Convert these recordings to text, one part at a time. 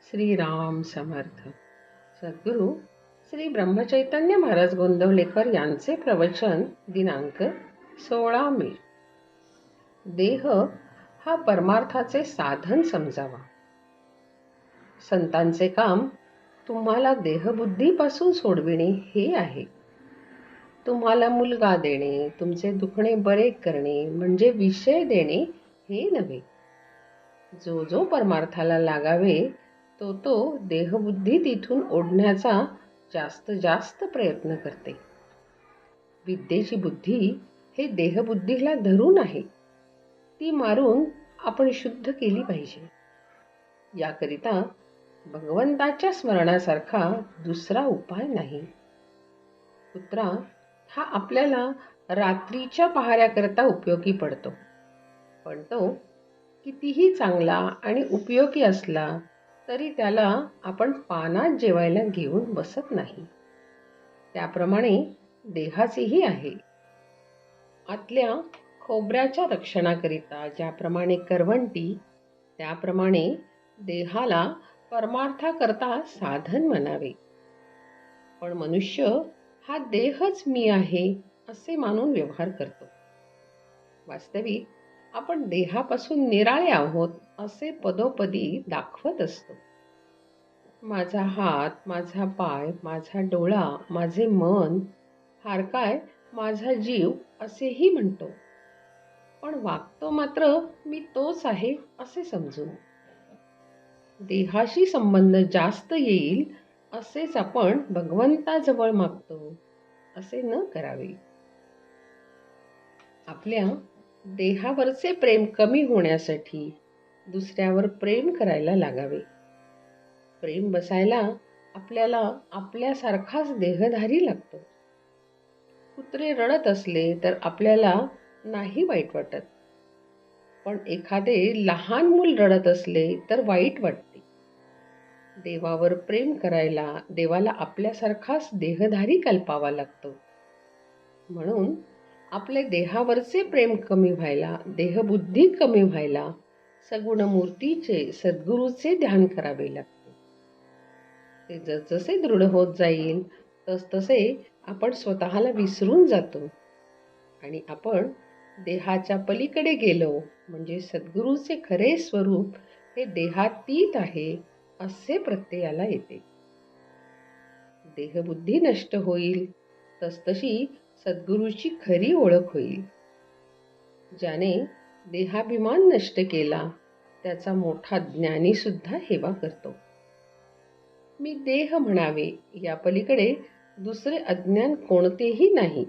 श्रीराम समर्थ. सद्गुरू श्री ब्रह्मचैतन्य महाराज गोंदवलेकर यांचे प्रवचन दिनांक 16 मे. देह हा परमार्थाचे साधन समजावा. संतांचे काम तुम्हाला देहबुद्धीपासून सोडविणे हे आहे. तुम्हाला मुलगा देणे, तुमचे दुखणे बरे करणे म्हणजे विषय देणे हे नव्हे. जो जो परमार्थाला लागावे तो देहबुद्धी तिथून ओढण्याचा जास्त प्रयत्न करते. विद्येची बुद्धी हे देहबुद्धीला धरून आहे. ती मारून आपण शुद्ध केली पाहिजे. याकरिता भगवंताच्या स्मरणासारखा दुसरा उपाय नाही. कुत्रा हा आपल्याला रात्रीच्या पहाऱ्याकरता उपयोगी पडतो, पण तो कितीही चांगला आणि उपयोगी असला तरी त्याला आपण पानात जेवायला घेऊन बसत नाही. त्याप्रमाणे देहाचेही आहे. आतल्या खोबऱ्याच्या रक्षणाकरिता ज्याप्रमाणे करवंटी, त्याप्रमाणे देहाला परमार्थाकरता साधन म्हणावे. पण मनुष्य हा देहच मी आहे असे मानून व्यवहार करतो. वास्तविक आपण देहापासून निराळे आहोत असे पदोपदी दाखवत असतो. माझा हात, माझा पाय, माझा डोळा, माझे मन, हारकाय, माझा जीव असेही म्हणतो. पण वागतो मात्र मी तोच आहे असे समजून. देहाशी संबंध जास्त येईल असेच आपण भगवंताजवळ मागतो असे न करावे. आपल्या देहावरचे प्रेम कमी होण्यासाठी दुसऱ्यावर प्रेम करायला लागावे. प्रेम बसायला आपल्याला आपल्यासारखाच देहधारी लागतो. कुत्रे रडत असले तर आपल्याला नाही वाईट वाटत, पण एखादे लहान मूल रडत असले तर वाईट वाटते. देवावर प्रेम करायला देवाला आपल्यासारखाच देहधारी कल्पावा लागतो. म्हणून आपले देहावरचे प्रेम कमी व्हायला, देहबुद्धी कमी व्हायला सगुण मूर्तीचे, सद्गुरूचे ध्यान करावे लागते. ते जसजसे दृढ होत जाईल तसतसे आपण स्वतःला विसरून जातो आणि आपण देहाच्या पलीकडे गेलो म्हणजे सद्गुरूचे खरे स्वरूप हे देहातीत आहे असे प्रत्ययाला येते. देहबुद्धी नष्ट होईल तसतशी सद्गुरूची खरी ओळख होईल. ज्याने देहाभिमान नष्ट केला त्याचा मोठा ज्ञानी सुद्धा हेवा करतो. मी देह म्हणावे या पलीकडे दुसरे अज्ञान कोणतेही नाही.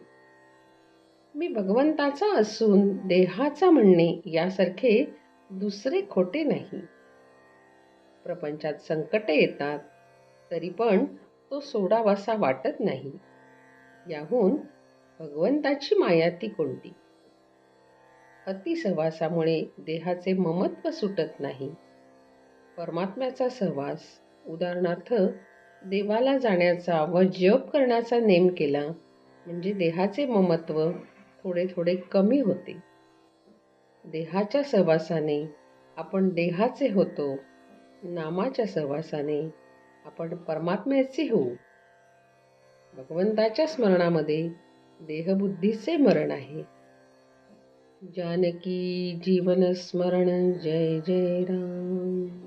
मी भगवंताचा असून देहाचा म्हणणे यासारखे दुसरे खोटे नाही. प्रपंचात संकटे येतात तरी पण तो सोडावासा वाटत नाही. याहून भगवंताची माया ती कोणती. अतिसहवासामुळे देहाचे ममत्व सुटत नाही. परमात्म्याचा सहवास, उदाहरणार्थ देवाला जाण्याचा व जप करण्याचा नेम केला म्हणजे देहाचे ममत्व थोडे कमी होते. देहाच्या सहवासाने आपण देहाचे होतो, नामाच्या सहवासाने आपण परमात्म्याचे होऊ. भगवंताच्या स्मरणामध्ये देहबुद्धीचे मरण आहे. जानकी जीवन स्मरण जय जय राम.